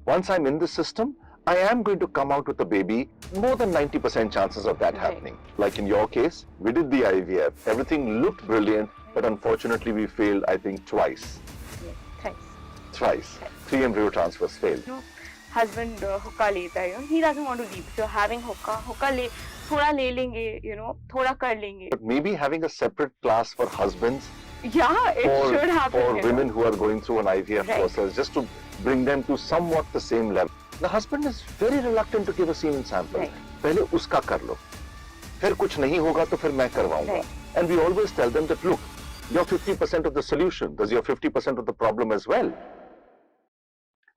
Once I'm in the system, I am going to come out with a baby, more than 90% chances of that happening. Like in your case, we did the IVF, everything looked brilliant, but unfortunately we failed, I think, twice. Yes, Thrice. 3 embryo transfers failed. Husband hookah leta hai, he doesn't want to leave. If you're having hookah le, thoda le lenge, thoda kar lenge. But maybe having a separate class for husbands, yeah, it should happen. For women who are going through an IVF process, just to bring them to somewhat the same level. The husband is very reluctant to give a semen sample. पहले उसका कर लो, फिर कुछ नहीं होगा तो फिर मैं करवाऊंगा. And we always tell them that, look, you're 50% of the solution. Does your 50% of the problem as well?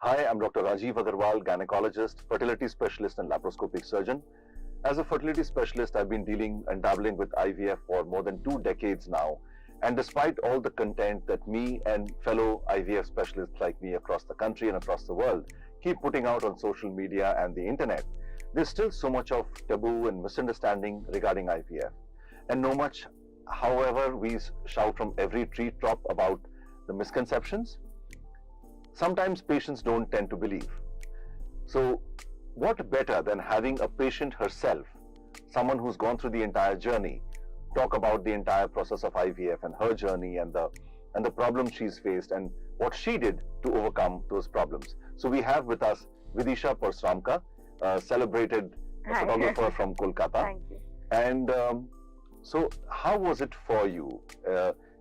Hi, I'm Dr. Rajeev Agarwal, gynecologist, fertility specialist and laparoscopic surgeon. As a fertility specialist, I've been dealing and dabbling with IVF for more than 2 decades now. And despite all the content that me and fellow IVF specialists like me across the country and across the world keep putting out on social media and the internet, there's still so much of taboo and misunderstanding regarding IVF. And no much, however, we shout from every treetop about the misconceptions, sometimes patients don't tend to believe. So what better than having a patient herself, someone who's gone through the entire journey, talk about the entire process of IVF and her journey and the problems she's faced and what she did to overcome those problems. So we have with us Vidisha Parasramka, a celebrated photographer from Kolkata. Thank you. And so how was it for you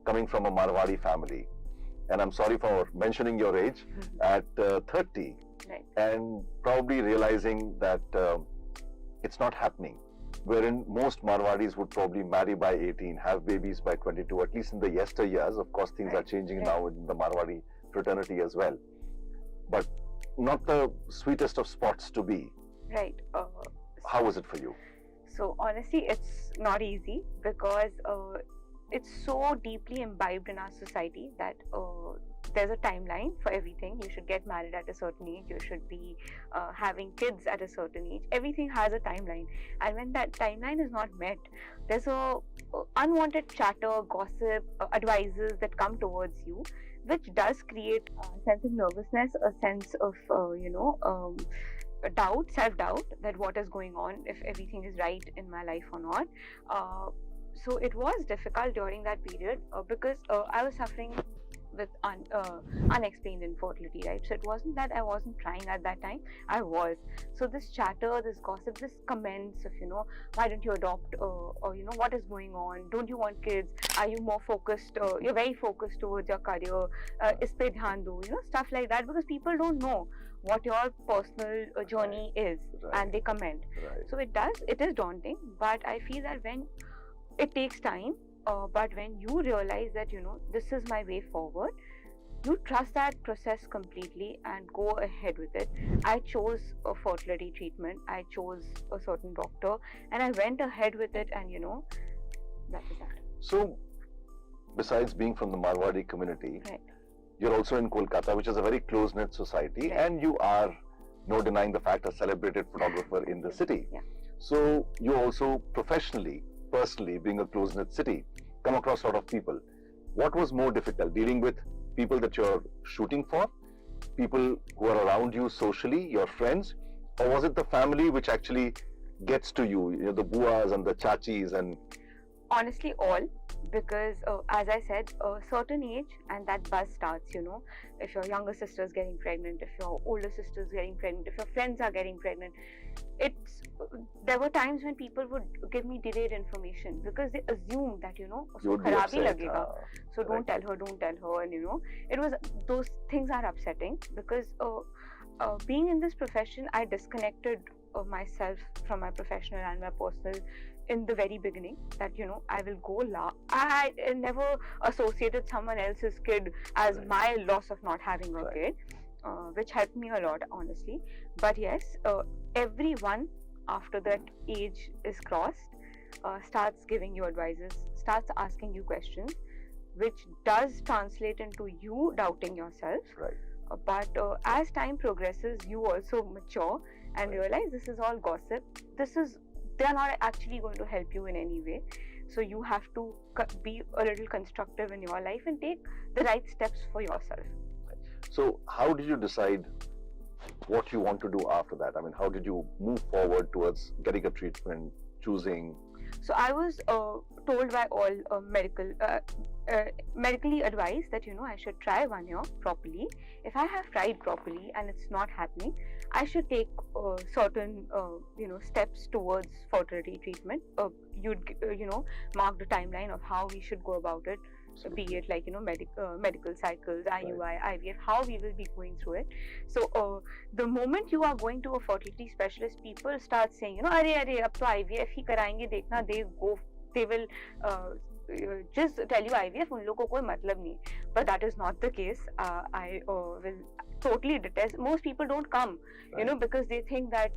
coming from a Marwadi family? And I'm sorry for mentioning your age, at 30, and probably realizing that it's not happening. Wherein most Marwadis would probably marry by 18, have babies by 22, at least in the yesteryears. Of course, things are changing now in the Marwadi fraternity as well. But not the sweetest of spots to be. Right. How was it for you? So honestly, it's not easy because it's so deeply imbibed in our society that there's a timeline for everything. You should get married at a certain age. You should be having kids at a certain age. Everything has a timeline. And when that timeline is not met, there's a unwanted chatter, gossip, advices that come towards you, which does create a sense of nervousness, a sense of, doubt, self-doubt that what is going on, if everything is right in my life or not. So it was difficult during that period because I was suffering with unexplained infertility, right? So it wasn't that I wasn't trying at that time, I was. So this chatter, this gossip, this comments of, why don't you adopt, or, what is going on? Don't you want kids? Are you more focused? You're very focused towards your career. Is pe dhyan do, stuff like that, because people don't know what your personal journey is, and they comment. So it is daunting, but I feel that when it takes time, but when you realize that, this is my way forward, you trust that process completely and go ahead with it. I chose a fertility treatment, I chose a certain doctor, and I went ahead with it, and that is that. So, besides being from the Marwadi community, you're also in Kolkata, which is a very close-knit society, and you are, no denying the fact, a celebrated photographer in the city. So, you also professionally, personally, being a close-knit city, come across a lot of people. What was more difficult, dealing with people that you're shooting for, people who are around you socially, your friends, or was it the family which actually gets to you, the buas and the chachis? And honestly, all, because as I said, a certain age and that buzz starts, if your younger sister is getting pregnant, if your older sister is getting pregnant, if your friends are getting pregnant. There were times when people would give me delayed information because they assumed that, usko kharab hi lagega. So don't tell her, and it was, those things are upsetting because being in this profession, I disconnected myself from my professional and my personal in the very beginning, that I will go I never associated someone else's kid as my loss of not having a kid, which helped me a lot, honestly. But yes, everyone after that age is crossed starts giving you advices, starts asking you questions, which does translate into you doubting yourself. But as time progresses, you also mature and realize this is all gossip. They're not actually going to help you in any way. So you have to be a little constructive in your life and take the right steps for yourself. So how did you decide what you want to do after that? I mean, how did you move forward towards getting a treatment, choosing? So I was told by all medically advised that I should try 1 year properly. If I have tried properly and it's not happening, I should take certain steps towards fertility treatment. You'd mark the timeline of how we should go about it. So be it like medical cycles, IUI, IVF, how we will be going through it. So the moment you are going to a fertility specialist, people start saying, "Arey, ab to IVF hi karayenge, dekhna." They will just tell you IVF, उन लोगों को कोई मतलब नहीं. But that is not the case. I will totally detest. Most people don't come, because they think that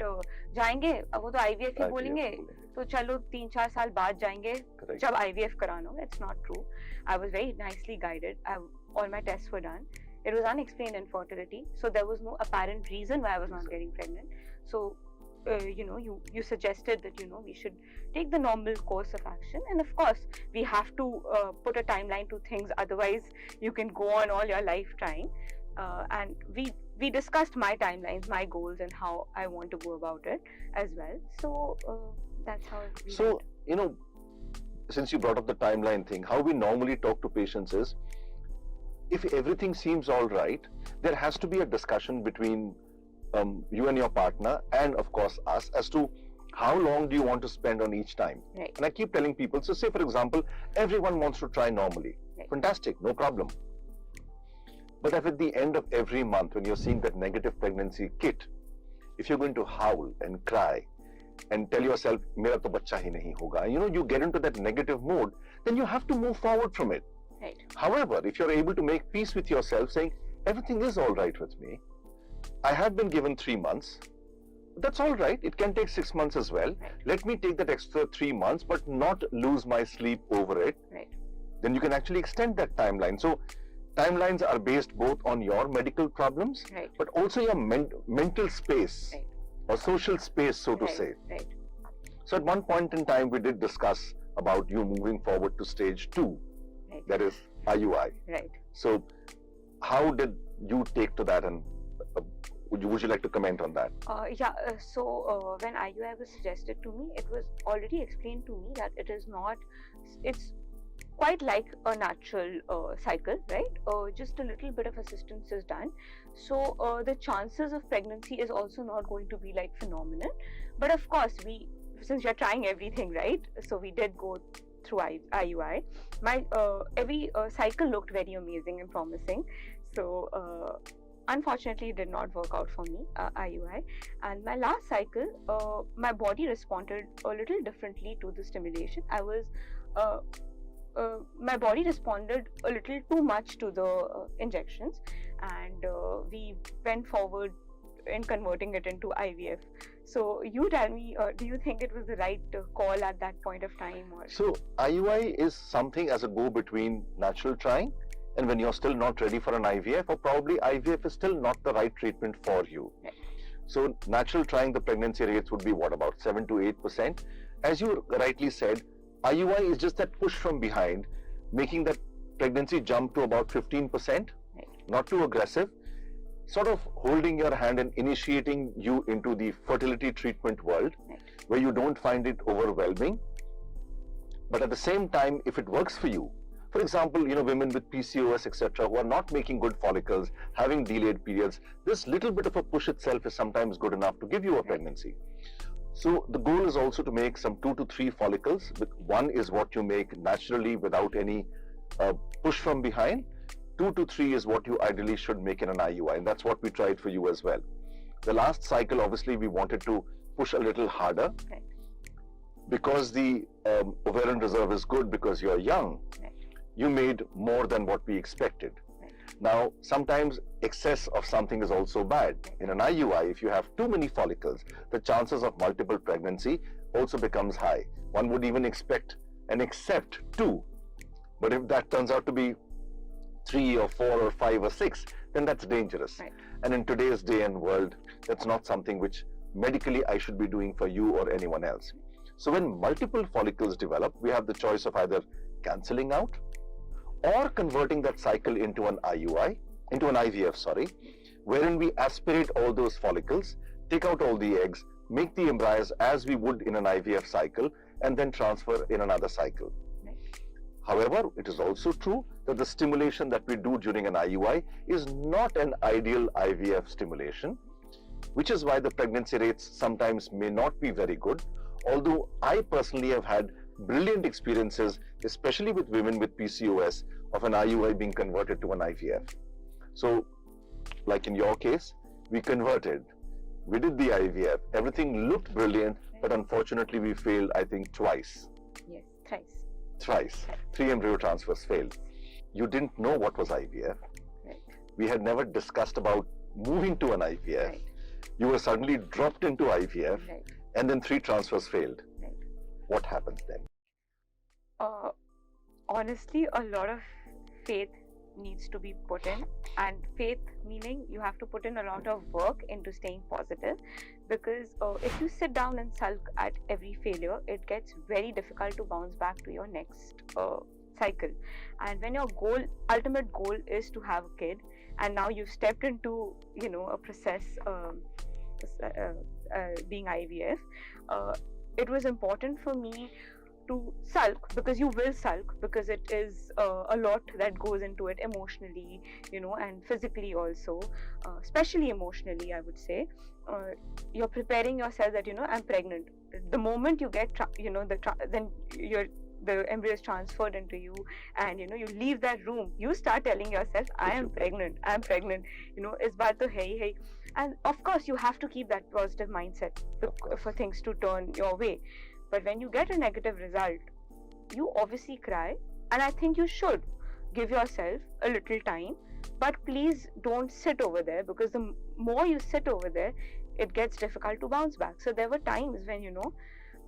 जाएंगे, वो तो IVF ही बोलेंगे, तो चलो 3-4 साल बाद जाएंगे जब IVF कराना हो. It's not true. I was very nicely guided. All my tests were done. It was unexplained infertility, so there was no apparent reason why I was not getting pregnant. So you suggested that we should take the normal course of action, and of course we have to put a timeline to things, otherwise you can go on all your life trying, and we discussed my timelines, my goals, and how I want to go about it as well. So that's how so went. Since you brought up the timeline thing, how we normally talk to patients is, if everything seems all right, there has to be a discussion between you and your partner, and of course us, as to how long do you want to spend on each time. Right. And I keep telling people, so say for example, everyone wants to try normally. Right. Fantastic, no problem. But if at the end of every month, when you're seeing that negative pregnancy kit, if you're going to howl and cry and tell yourself, mera to bachcha hi nahi hoga, you get into that negative mode, then you have to move forward from it. Right. However, if you're able to make peace with yourself, saying, everything is all right with me, I have been given 3 months, that's all right, it can take 6 months as well. Right. Let me take that extra 3 months, but not lose my sleep over it. Right. Then you can actually extend that timeline. So timelines are based both on your medical problems, right, but also your mental space, right, or social space, so to right, say. Right. So at one point in time, we did discuss about you moving forward to stage 2, right, that is IUI. Right. So how did you take to that, and would you like to comment on that? So when IUI was suggested to me, it was already explained to me that it's quite like a natural cycle, right? Just a little bit of assistance is done. So the chances of pregnancy is also not going to be like phenomenal. But of course, since we're trying everything, right? So we did go through IUI. My every cycle looked very amazing and promising. So unfortunately, it did not work out for me, IUI. And my last cycle, my body responded a little differently to the stimulation. My body responded a little too much to the injections, and we went forward in converting it into IVF. So you tell me, do you think it was the right call at that point of time? Or? So IUI is something as a go-between natural trying and when you're still not ready for an IVF, or probably IVF is still not the right treatment for you. Right. So natural trying, the pregnancy rates would be what, about 7 to 8%. As you rightly said, IUI is just that push from behind, making that pregnancy jump to about 15%, right, not too aggressive, sort of holding your hand and initiating you into the fertility treatment world, right, where you don't find it overwhelming. But at the same time, if it works for you, for example, women with PCOS, etc., who are not making good follicles, having delayed periods, this little bit of a push itself is sometimes good enough to give you a pregnancy. So the goal is also to make some 2 to 3 follicles. One is what you make naturally without any push from behind. 2 to 3 is what you ideally should make in an IUI, and that's what we tried for you as well. The last cycle, obviously, we wanted to push a little harder, right, because the ovarian reserve is good because you're young. right, You made more than what we expected. right. Now, sometimes excess of something is also bad. In an IUI, if you have too many follicles, the chances of multiple pregnancy also becomes high. One would even expect and accept 2. But if that turns out to be 3 or 4 or 5 or 6, then that's dangerous. Right. And in today's day and world, that's not something which medically I should be doing for you or anyone else. So when multiple follicles develop, we have the choice of either cancelling out or converting that cycle into an IUI, into an IVF, wherein we aspirate all those follicles, take out all the eggs, make the embryos as we would in an IVF cycle, and then transfer in another cycle. Right. However, it is also true that the stimulation that we do during an IUI is not an ideal IVF stimulation, which is why the pregnancy rates sometimes may not be very good. Although I personally have had brilliant experiences, especially with women with PCOS, of an IUI being converted to an IVF. So, like in your case, we converted, we did the IVF, everything looked brilliant, but unfortunately we failed, I think, twice. Yes, thrice. Thrice. 3 embryo transfers failed. You didn't know what was IVF. Right. We had never discussed about moving to an IVF. Right. You were suddenly dropped into IVF, Right. and then 3 transfers failed. Right. What happens then? Honestly, a lot of faith needs to be put in, and faith meaning you have to put in a lot of work into staying positive, because if you sit down and sulk at every failure, it gets very difficult to bounce back to your next cycle. And when your ultimate goal is to have a kid, and now you've stepped into a process being IVF, it was important for me to sulk, because you will sulk, because it is a lot that goes into it emotionally, and physically also, especially emotionally, I would say. You're preparing yourself that I'm pregnant. The moment you get then the embryo is transferred into you, and you leave that room, you start telling yourself, I am pregnant, is baat to hai hai. And of course you have to keep that positive mindset for things to turn your way. But when you get a negative result, you obviously cry, and I think you should give yourself a little time, but please don't sit over there, because the more you sit over there, it gets difficult to bounce back. So there were times when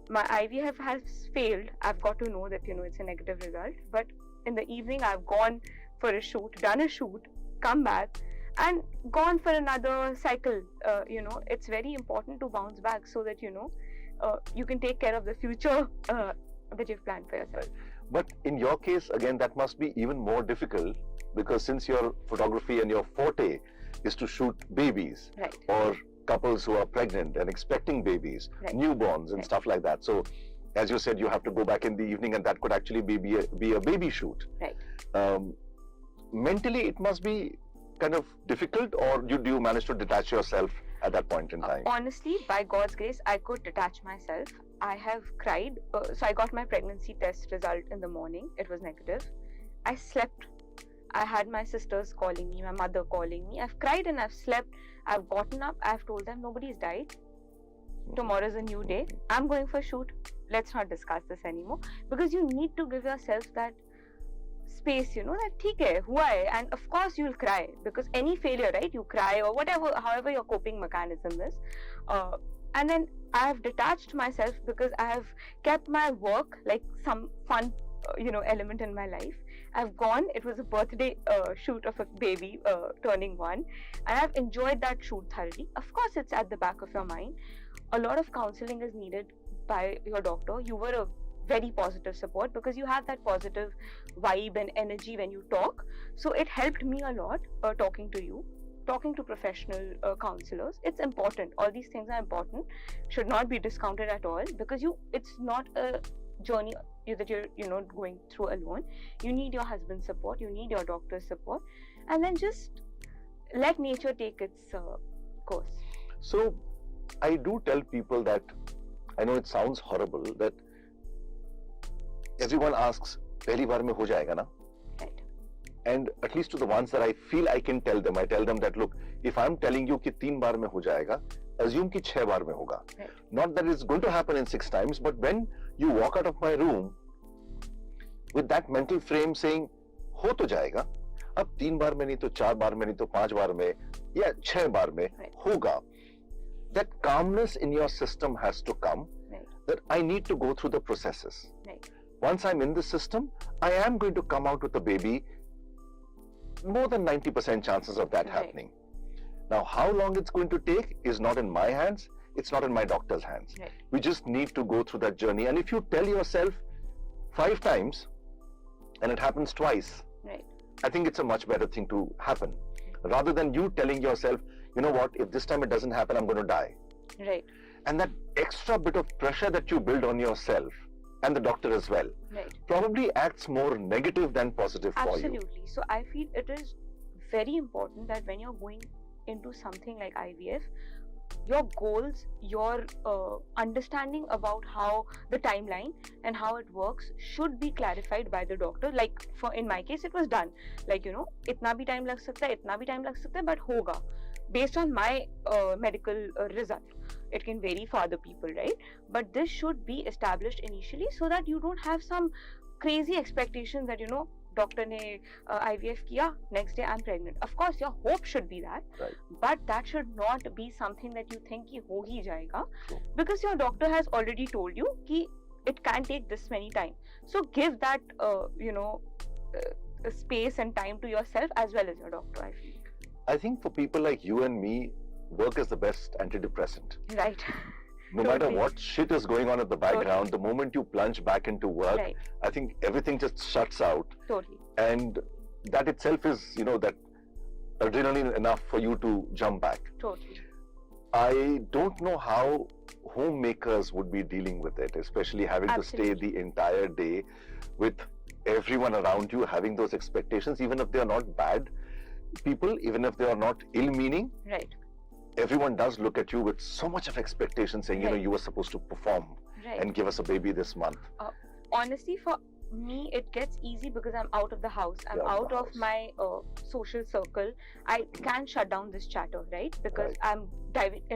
my IVF has failed. I've got to know that it's a negative result, but in the evening I've gone for a shoot, done a shoot, come back and gone for another cycle. It's very important to bounce back, so that you can take care of the future that you've planned for yourself. But in your case, again, that must be even more difficult, because since your photography and your forte is to shoot babies, right, or couples who are pregnant and expecting babies, right, newborns and right, stuff like that. So, as you said, you have to go back in the evening, and that could actually be a baby shoot. Right. Mentally, it must be kind of difficult, or do you manage to detach yourself at that point in time? Honestly, by God's grace, I could detach myself. I have cried. So I got my pregnancy test result in the morning. It was negative. I slept. I had my sisters calling me, my mother calling me. I've cried and I've slept. I've gotten up. I've told them nobody's died. Tomorrow's a new day. I'm going for a shoot. Let's not discuss this anymore. Because you need to give yourself that space, that theek hai, hua hai. And of course you'll cry, because any failure, right, you cry, or whatever, however your coping mechanism is. And then I have detached myself, because I have kept my work like some fun, element in my life. I've gone, it was a birthday shoot of a baby turning 1, and I've enjoyed that shoot thoroughly. Of course, it's at the back of your mind. A lot of counseling is needed by your doctor. You were a very positive support, because you have that positive vibe and energy when you talk. So it helped me a lot talking to you, talking to professional counselors. It's important. All these things are important, should not be discounted at all, because it's not a journey that you're going through alone. You need your husband's support, you need your doctor's support, and then just let nature take its course. So I do tell people that, I know it sounds horrible, that everyone asks, pehli baar mein ho jayega na? Right. And at least to the ones that I feel I can tell them, I tell them that, look, if I'm telling you ki 3 baar mein ho jayega, assume ki 6 baar mein hoga. Right. Not that it's going to happen in 6 times, but when you walk out of my room with that mental frame saying, ho to jayega, ab 3 baar mein nahi to 4 baar mein nahi to 5 baar mein, ya 6 baar mein hoga. That calmness in your system has to come, Right. that I need to go through the processes. Right. Once I'm in the system, I am going to come out with a baby. More than 90% chances of that Right. happening. Now, how long it's going to take is not in my hands. It's not in my doctor's hands. Right. We just need to go through that journey. And if you tell yourself 5 times and it happens twice, Right. I think it's a much better thing to happen. rather than you telling yourself, you know what, if this time it doesn't happen, I'm going to die. Right. And that extra bit of pressure that you build on yourself and the doctor as well, Right. probably acts more negative than positive for you. Absolutely. So I feel it is very important that when you're going into something like IVF, your goals, your understanding about how the timeline and how it works should be clarified by the doctor. Like in my case, it was done. Like, itna bhi time lag sakta hai, itna bhi time lag sakta hai, but hoga. Based on my medical result. It can vary for other people, right? But this should be established initially so that you don't have some crazy expectations that, doctor ne IVF kiya, next day I'm pregnant. Of course, your hope should be that, Right. but that should not be something that you think ki ho hi jayega, because your doctor has already told you ki it can take this many time. So give that, space and time to yourself as well as your doctor, I feel. I think for people like you and me, work is the best antidepressant. Right. No matter what shit is going on at the background, the moment you plunge back into work, Right. I think everything just shuts out. Totally. And that itself is, that adrenaline enough for you to jump back. Totally. I don't know how homemakers would be dealing with it, especially having to stay Absolutely. the entire day with everyone around you, having those expectations, even if they are not bad people, even if they are not ill-meaning. Right. Everyone does look at you with so much of expectation, saying, you were supposed to perform Right. and give us a baby this month. Honestly, for me, it gets easy because I'm out of the house. I'm You're out of house. my social circle. I can shut down this chatter, right? Because Right. I'm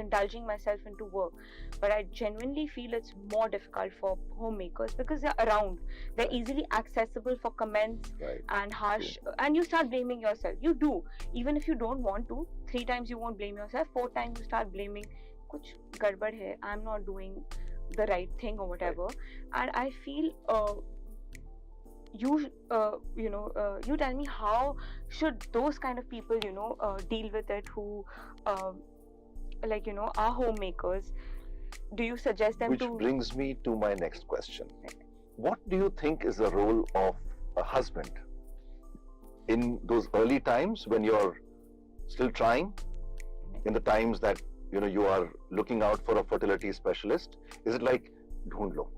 indulging myself into work. But I genuinely feel it's more difficult for homemakers because they're around. They're Right. easily accessible for comments Right. and harsh, and you start blaming yourself. You do. Even if you don't want to, 3 times you won't blame yourself, 4 times you start blaming, kuch gadbad hai, I'm not doing the right thing or whatever. And I feel you tell me how should those kind of people deal with it who are homemakers. Do you suggest them Which to brings me to my next question. Right. What do you think is the role of a husband in those early times when you're still trying, in the times that you are looking out for a fertility specialist? Is it like, ढूंढ लो,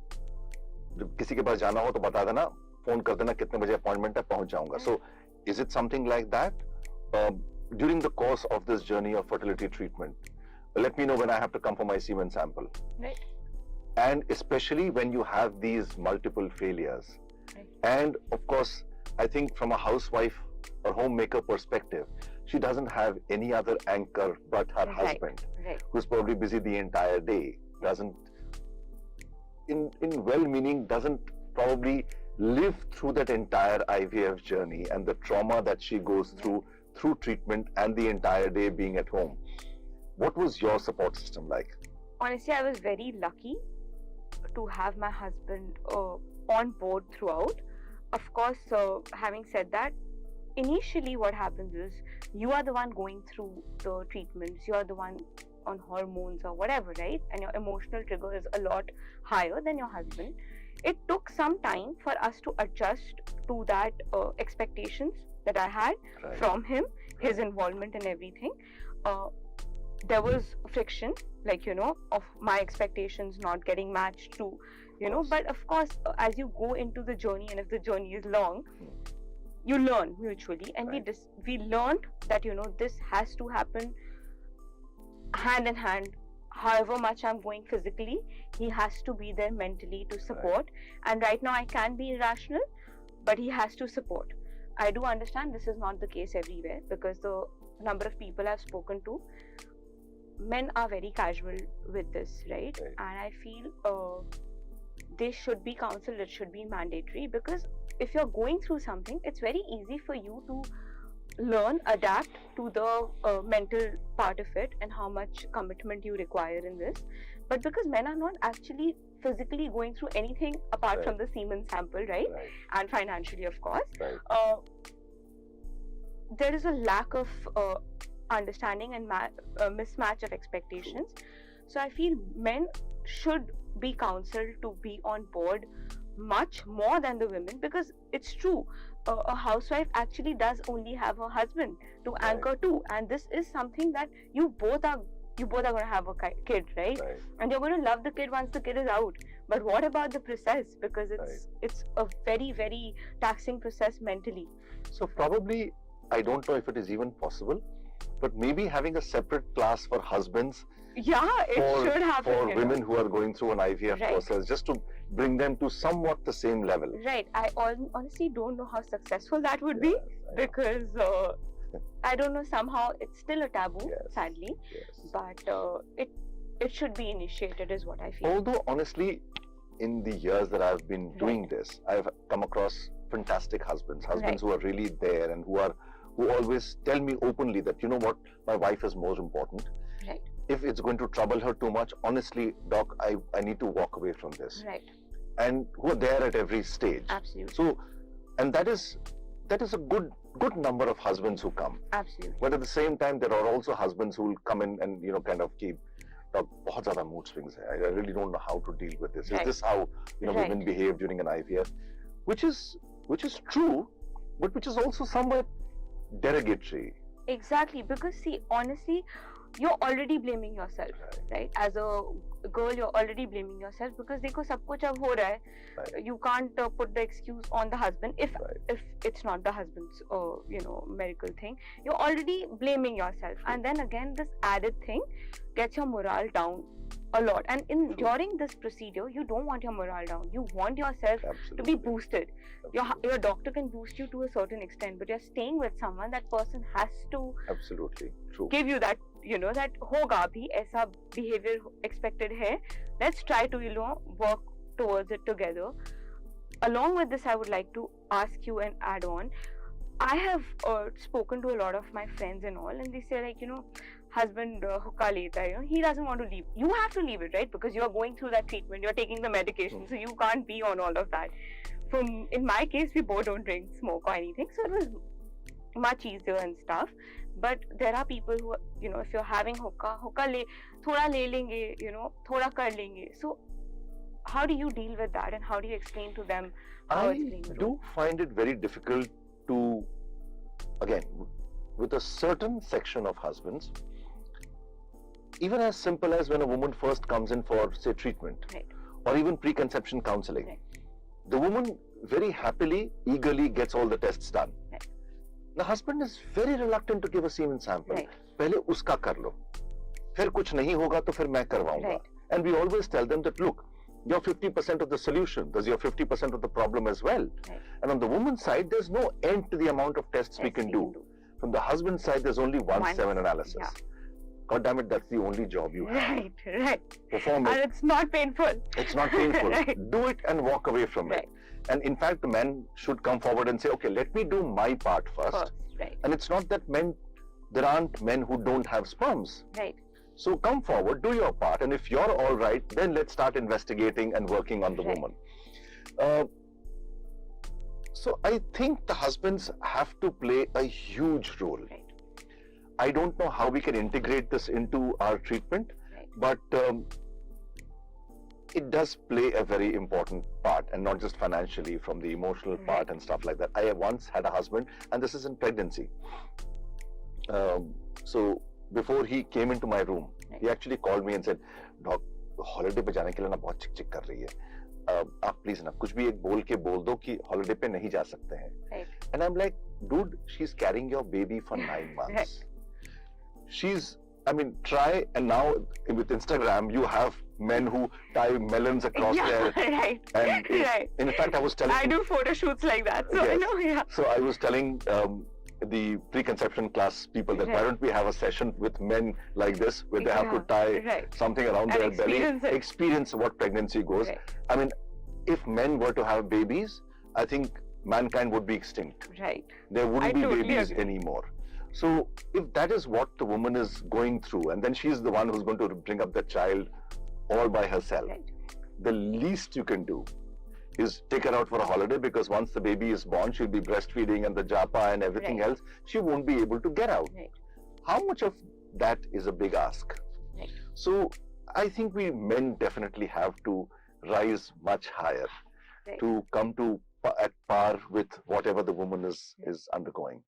जब किसी के पास जाना हो तो बता देना, phone कर देना कितने बजे अपॉइंटमेंट है, पहुंच जाऊंगा. So is it something like that? During the course of this journey of fertility treatment, let me know when I have to come for my semen sample. Right. And especially when you have these multiple failures. Right. And of course, I think from a housewife or homemaker perspective, she doesn't have any other anchor but her husband, Right. who's probably busy the entire day, doesn't, in well-meaning, doesn't probably live through that entire IVF journey and the trauma that she goes through treatment and the entire day being at home. What was your support system like? Honestly, I was very lucky to have my husband on board throughout. Of course, having said that, initially what happens is you are the one going through the treatments, you are the one on hormones or whatever, right? And your emotional trigger is a lot higher than your husband. It took some time for us to adjust to that expectations that I had Right. from him, his involvement in everything. There was friction, of my expectations not getting matched to, but of course, as you go into the journey, and if the journey is long, you learn mutually, and Right. we learned that, this has to happen hand in hand. However much I'm going physically, he has to be there mentally to support. And right now I can be irrational, but he has to support. I do understand this is not the case everywhere, because the number of people I've spoken to, men are very casual with this, right? Right. And I feel they should be counseled, it should be mandatory, because if you're going through something, it's very easy for you to learn, adapt to the mental part of it and how much commitment you require in this. But because men are not actually physically going through anything apart Right. from the semen sample, right? And financially, of course, Right. there is a lack of understanding and mismatch of expectations. So I feel men should be counseled to be on board much more than the women, because it's true, a housewife actually does only have her husband to anchor to, and this is something that you both are going to have a kid, right? And you're going to love the kid once the kid is out. But what about the process? Because it's a very, very taxing process mentally. So probably, I don't know if it is even possible, but maybe having a separate class for husbands. Yeah, it should happen. For women who are going through an IVF process, just to bring them to somewhat the same level. Right. I honestly don't know how successful that would be, because I don't know, somehow it's still a taboo, sadly. But it should be initiated, is what I feel. Although honestly, in the years that I've been doing this, I've come across fantastic husbands who are really there and who always tell me openly that, you know what, my wife is more important. Right. If it's going to trouble her too much, honestly, doc, I need to walk away from this. Right. And who are there at every stage. Absolutely. So, and that is a good number of husbands who come. Absolutely. But at the same time, there are also husbands who will come in and, you know, kind of keep, बहुत ज़्यादा mood swings hai. I really don't know how to deal with this. Is this how, you know, women behave during an IVF? Which is true, but which is also somewhat derogatory. Exactly, because see, honestly, you're already blaming yourself, right? As a girl, you're already blaming yourself, because देखो सब कुछ अब हो रहा है. You can't put the excuse on the husband if it's not the husband's you know, medical thing. You're already blaming yourself, and then again this added thing gets your morale down a lot. And during this procedure, you don't want your morale down. You want yourself to be boosted. Your doctor can boost you to a certain extent, but you're staying with someone, that person has to give you that, you know, that hoga bhi aisa behavior expected hai. Let's try to, you know, work towards it together. Along with this, I would like to ask you and add on. I have spoken to a lot of my friends and all, and they say, like, you know, husband hookah leta, you know, he doesn't want to leave. You have to leave it, right? Because you are going through that treatment, you're taking the medication, so you can't be on all of that. In my case, we both don't drink, smoke or anything, so it was much easier and stuff. But there are people who, you know, if you're having hookah le, thoda le lenge, you know, thoda kar lenge. So how do you deal with that, and how do you explain to them how it's playing a role? I do find it very difficult to, again, with a certain section of husbands, even as simple as when a woman first comes in for, say, treatment, or even preconception counseling, the woman very happily, eagerly gets all the tests done. The husband is very reluctant to give a semen sample. पहले उसका कर लो, फिर कुछ नहीं होगा तो फिर मैं करवाऊंगा. And we always tell them that, look, you're 50% of the solution. There's your 50% of the problem as well. And on the woman's side, there's no end to the amount of tests we can do. From the husband's side, there's only one semen analysis. God damn it, that's the only job you have. Right. Perform it. And it's not painful. It's not painful. Do it and walk away from it. And in fact, the men should come forward and say, okay, let me do my part first. And it's not that there aren't men who don't have sperms. So come forward, do your part, and if you're all right, then let's start investigating and working on the woman. So I think the husbands have to play a huge role. I don't know how we can integrate this into our treatment, but it does play a very important part, and not just financially, from the emotional part and stuff like that. I once had a husband, and this is in pregnancy. So before he came into my room, he actually called me and said, "Doc, holiday पे जाने के लिए ना बहुत चिक चिक कर रही है. आप please ना कुछ भी एक बोल के बोल दो कि holiday पे नहीं जा सकते हैं." And I'm like, dude, she's carrying your baby for 9 months. Try, and now with Instagram, you have men who tie melons across their... And in fact, I was telling... I do photo shoots like that, so I know, So I was telling the preconception class people that why don't we have a session with men like this, where they have to tie something around their belly, experience what pregnancy goes. I mean, if men were to have babies, I think mankind would be extinct. There wouldn't be babies anymore. So if that is what the woman is going through, and then she's the one who's going to bring up the child all by herself, the least you can do is take her out for a holiday, because once the baby is born, she'll be breastfeeding and the japa and everything else. She won't be able to get out. How much of that is a big ask? So I think we men definitely have to rise much higher to come to at par with whatever the woman is undergoing.